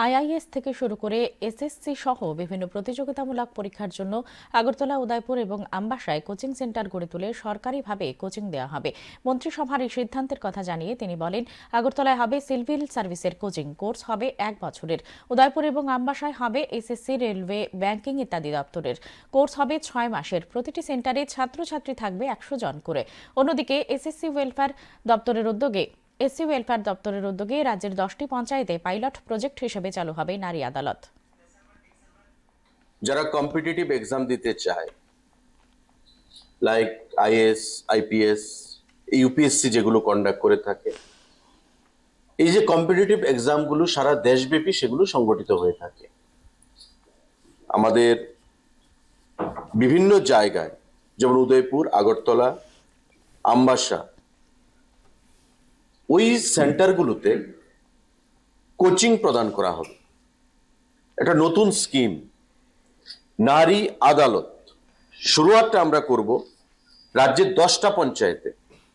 IIS থেকে শুরু করে এসএসসি সহ বিভিন্ন প্রতিযোগিতামূলক পরীক্ষার জন্য আগরতলা, উদয়পুর এবং আমবাসায় কোচিং সেন্টার গড়ে তুলে সরকারিভাবে কোচিং দেওয়া হবে। মন্ত্রিসভার এই সিদ্ধান্তের কথা জানিয়ে তিনি বলেন, আগরতলায় হবে সিভিল সার্ভিসের কোচিং কোর্স, হবে 1 বছরের। উদয়পুর এবং আমবাসায় হবে এসএসসি, রেলওয়ে, ব্যাংকিং ইত্যাদি দপ্তরের কোর্স, হবে 6 মাসের। প্রতিটি সেন্টারে ছাত্রছাত্রী থাকবে 100 জন করে। অন্যদিকে এসসি ওয়েলফেয়ার দপ্তরের উদ্যোগে রাজ্যের 10টি পঞ্চায়েতে পাইলট প্রজেক্ট হিসেবে চালু হবে নারী আদালত। যারা কম্পিটিটিভ এক্সাম দিতে চায়, লাইক আইএস, আইপিএস, ইউপিএসসি যেগুলো কন্ডাক্ট করে থাকে, এই যে কম্পিটিটিভ এক্সামগুলো সারা দেশব্যাপী সেগুলো সংগঠিত হয়ে থাকে। আমাদের বিভিন্ন জায়গায়, যেমন উদয়পুর, আগরতলা, আমবাসা, ওই সেন্টারগুলোতে কোচিং প্রদান করা হবে। একটা নতুন স্কিম, নারী আদালত, শুরুয়াতটা আমরা করব রাজ্যের 10টা পঞ্চায়েতে।